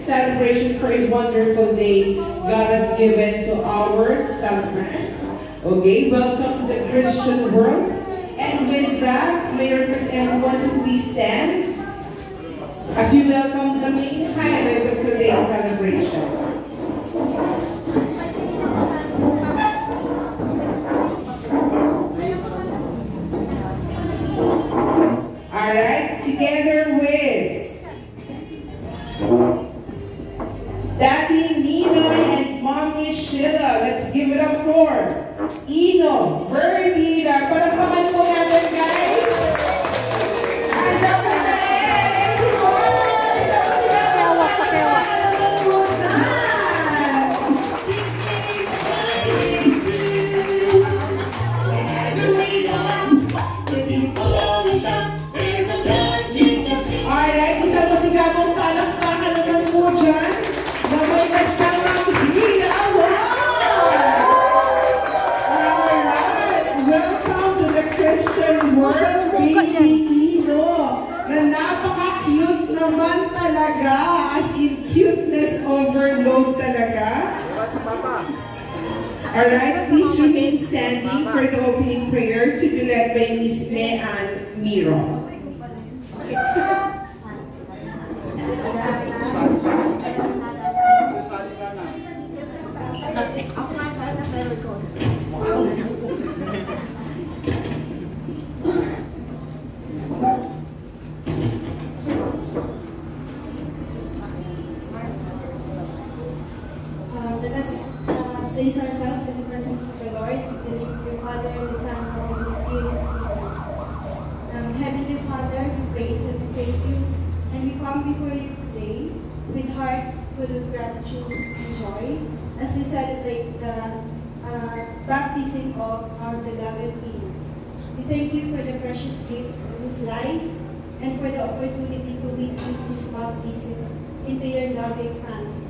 celebration for a wonderful day God has given to our celebrant. Okay, welcome to the Christian world. And with that, may I request everyone to please stand as we welcome the main highlight of today's celebration. Alright, together with Daddy Ninoy and Mommy Sheila, let's give it up for Ino, Verdina. Palakpakan po natin, guys. Hands up in the air, everyone! Isa po sila alright, isa po sigabong palakpakan naman po dyan na may kasamang hirawan. Alright, welcome to the Christian world, baby Ino, na napaka-cute naman talaga, as in cuteness overload talaga. Alright, please remain standing for the opening prayer to be led by Miss Mean Miro. Let us place ourselves in the presence of the Lord, in the name of the Father, and the Son, and the Holy Spirit. Heavenly Father, we praise and we thank you, and we come before you today with hearts full of gratitude and joy as we celebrate the baptism of our beloved King. We thank you for the precious gift of his life and for the opportunity to witness his baptism into your loving family.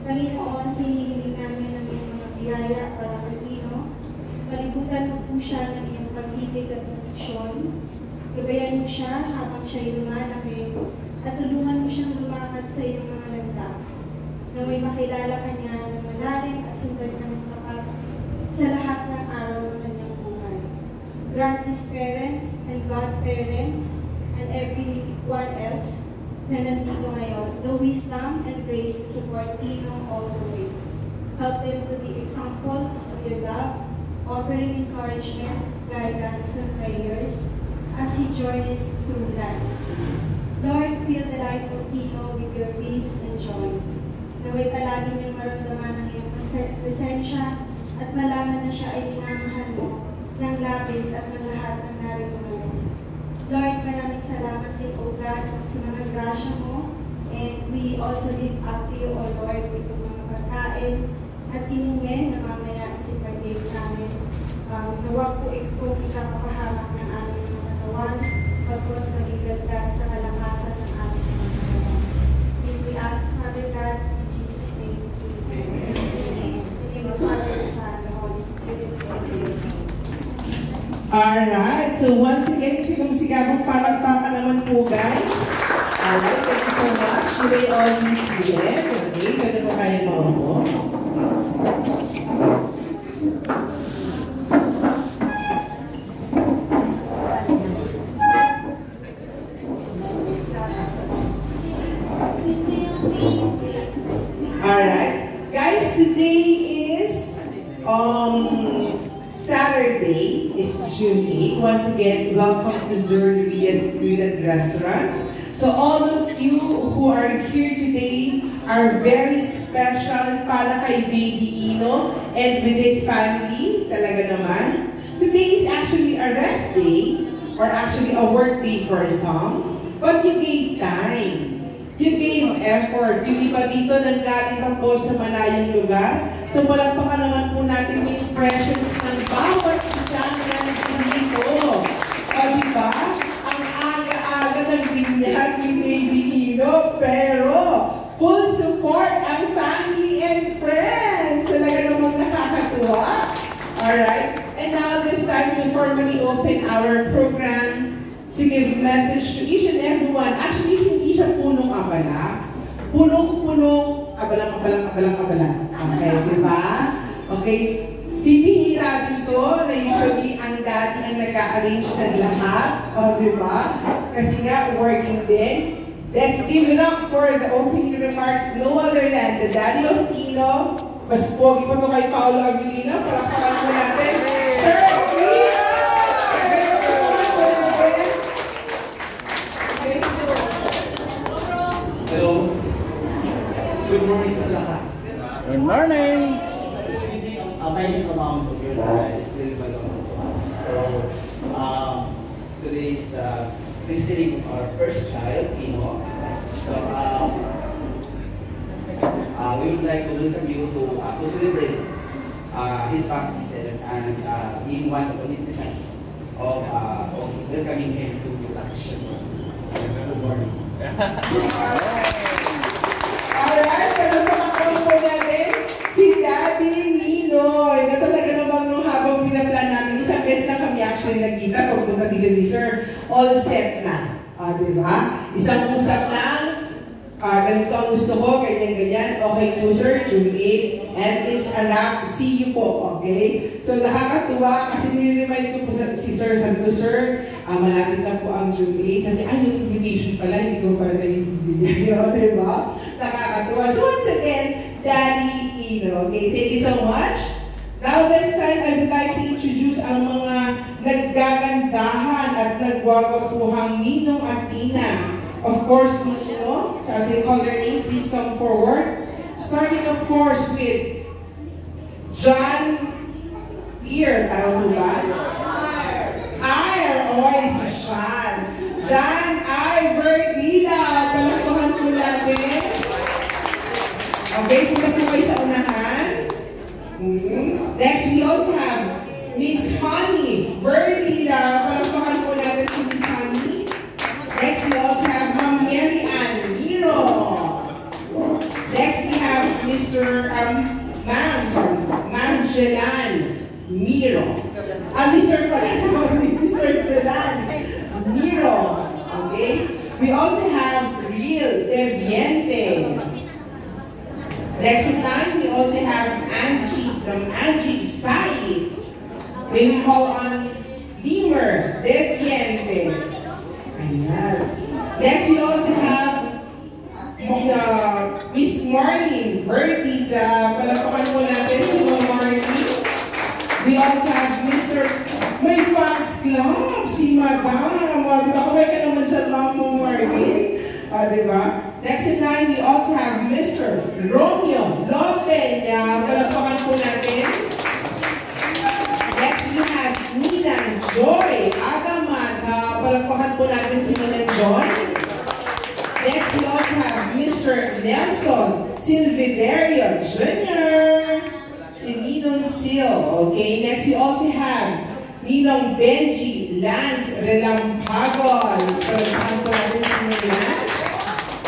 Panginoon, hinihiling namin ang iyong mga biyaya para kay Ino. Palibutan mo po siya ng iyong pag-ibig at proteksyon. Gabayan mo siya habang siya'y lumalaki at tulungan mo siyang lumakad sa iyong mga landas. Naway makilala ka niya ng malalim at sundan ng kapal sa lahat ng araw ng kanyang buhay. Grant his parents and godparents and everyone else na nandito ngayon, the wisdom and grace to support Ino all the way. Help them to be examples of your love, offering encouragement, guidance, and prayers as he journeys through life. Lord, fill the life of Ino with your peace and joy. Naway palagi niyang maramdaman ang iyong presensya at malaman na siya ay minamahal mo ng labis at ng lahat ng narito ngayon. Lord, maraming salamat din, O God, sa mga grasya mo. And we also lift up to you, O Lord, with yung mga pagkain at inumin na mamaya si pag-ibig namin. Nawag po itong ikapapahamak ng aming mga katawan, pagkos maging dagdag sa kalakasan ng aming mga katawan. Please we ask, Father God, in Jesus' name, Amen. In the name of Father, the Son, and the Holy Spirit, Amen. Alright, so once again, sigabong palakpakan naman po, guys. Alright, thank you so much. You may all be seated. Okay, pwede po kayo maupo. Alright, guys, today is Saturday. It's June 8. Once again, welcome to Zurria's Food and Restaurants. So all of you who are here today are very special para kay Baby Ino and with his family, talaga naman. Today is actually a rest day, or actually a work day for some, but you gave time. You gave effort. Yung iba dito nanggaling pa po sa malayong lugar. So palakpakan naman po natin yung presence ng bawat isang nandito. O diba? Ang aga-aga ng binyag ni Baby Ino, pero full support ang family and friends. Talaga namang nakakatuwa. Alright? And now this time to formally open our program to give message to each and everyone. Actually, hindi siya punong abala. Punong-puno Okay? Bibihira din to na usually ang daddy ang nag-a-arrange ng lahat. O, di ba? Kasi nga, working din. Let's give it up for the opening remarks. No other than the daddy of Nino. Mas pogi pa to kay Paolo Avilino. Palakpakan mo natin. Sir Nino! Hello. Good morning sa lahat. Good morning. My name amount of your life is still belong to us. So, today is the christening of our first child, Pino. So, we would like to welcome you to celebrate his baptism and being one of the witnesses of welcoming him to Action. Good morning. Alright, ganun po natin si Daddy Ninoy na talaga namang nung habang pinaplan namin, isang beses na kami actually nagkita pagpunta dito ni Sir, all set na. Diba? Isang usap lang, ganito ang gusto ko, ganyan-ganyan. Okay po Sir, June 8, and it's a wrap. See you po, okay? So nakakatuwa kasi nire-remind ko po si Sir, sabi ko, Sir, malapit na po ang June 8. Sabi, yung invitation pala, hindi ko pala na-ibigay. Diba? Nakakatuwa. So once again, Daddy Ino, okay? Thank you so much. Now this time, I would like to introduce ang mga naggagandahan at nagwagapuhang Ninong at Nina. Of course, Nino, so as they call their name, please come forward. Starting, of course, with John Pierre, parang ba? Si John. John I. Verdila, palakpakan po natin. Okay, punta po kayo sa unahan. Next, we also have Miss Honey Verdila, palakpakan po natin si Miss Honey. Next, we also have Ma'am Mary Ann Miro. Next, we have Ma'am Jelan Miro. Mr. Jelan Miro. Okay? We also have Real Deviente. Next in line, we also have Angie Sai. May we call on Limer Deviente. Ayan. Next, we also have Miss Marlene Vertida. Palakpakan po natin si Marlene. We also have Mr. May fans club, si Madam. Diba? Kaway ka naman siya, Ma'am Marlene. Diba? Next in line, we also have Mr. Romeo Lopenya. Palakpakan po natin. Next, we have Nina Joy Agamat. Palakpakan po natin si Nina Joy. Next, we also have Mr. Nelson Silviderio Jr. Si Ninong Sil. Okay, next we also have Ninong Benji Lance Relampagos. Palakpakan po natin si Ninong Lance.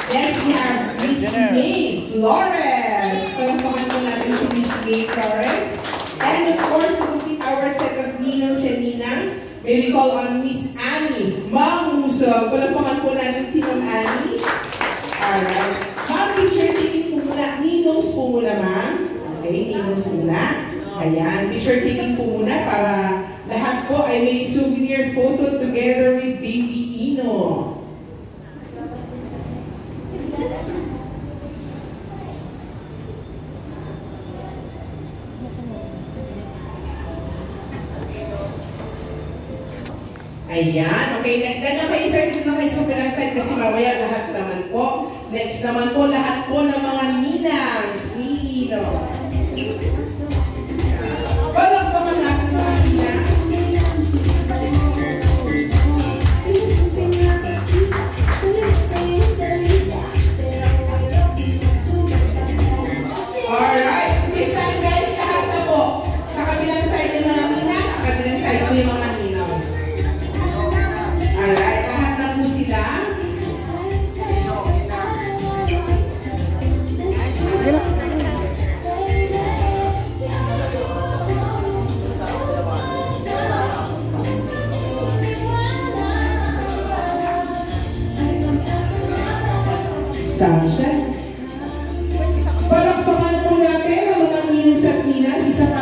Next, we have Miss May Flores. Palakpakan po natin si Miss May Flores. And of course, to complete our set of Ninongs and Ninang, may we call on Miss Annie Mamusog. Palakpakan po natin si Ma'am Annie. Alright. Ma'am, picture taking po muna. Ninongs po muna, ma'am. Okay, Ninongs muna. Ayan, picture taking po muna para lahat po ay may souvenir photo together with Baby Ino. Ayan, okay, nagdala kayo sir, dito na kayo sa pinang side kasi mamaya lahat naman po. Next naman po, lahat po ng mga ninangs ni Ino. Palakpakan natin mga ninangs. Alright, this time guys, lahat na po. Sa kabilang side yung mga ninangs, sa kabilang side po yung mga ninangs. Alright, lahat na po sila. Sasha. Palakpakan po natin ang mga ninongs at ninas, isa pa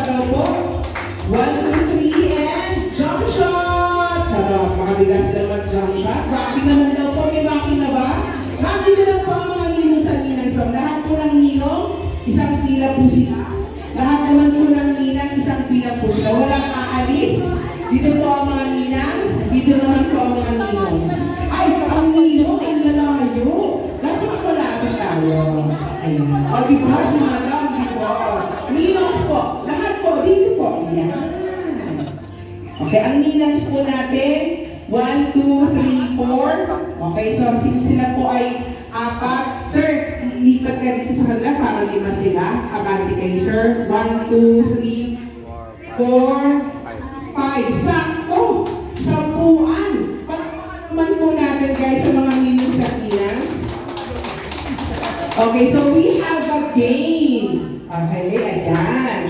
1, 2, 3, and jump shot! Sarap, makabigla sila mag-jump shot. Bakit naman daw po? May makina ba? Makina lang po ang mga ninong sa ninang. So, lahat po ng ninong, isang pila po sila. Lahat naman po ng ninang, isang pila po sila. Walang aalis. Dito po ang mga ninangs, dito naman po ang mga ninongs. Ay, ang ninong ay lalayo. Dapat malapit tayo. Ayan. O, di ba? Si Madam, di po. Ninongs po. Lahat po, dito po. Ayan. Okay, ang ninangs po natin, 1, 2, 3, 4. Okay, so since sila po ay 4. Sir, lipat ka dito sa kanila para 5 sila. Abante kayo, sir. 1, 2, 3, 4, 5. Sakto! Sampuan! Palakpakan po natin guys sa mga ninong sa Pinas. Okay, so we have a game. Okay, ayan.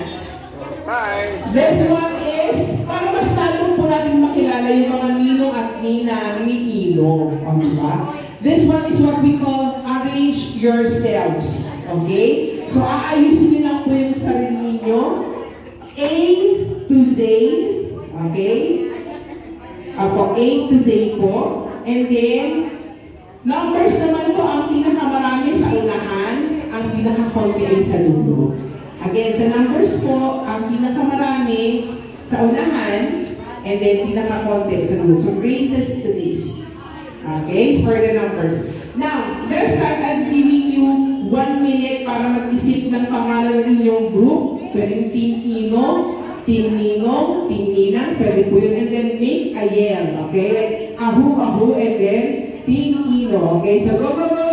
This one is, para mas lalo po natin makilala yung mga ninong at ninang ni Ino. Okay ba? This one is what we call arrange yourselves. Okay? So, aayusin niyo lang po yung sarili ninyo. A to Z. Okay? Apo, A to Z po. And then, numbers naman po, ang pinakamarami sa unahan, ang pinakakonti ay sa dulo. Again, sa numbers po, ang pinakamarami sa unahan, and then pinakakonti sa dulo. So, greatest to least. Okay? For the numbers. Now, let's start. I'm giving you 1 minute para mag-isip ng pangalan ninyong group. Pwedeng Team Ino, Team Ninong, Team Ninang, pwede po yun. And then make a yell. Okay? Like, ahu, and then Team Ino. Okay? So, go, go, go!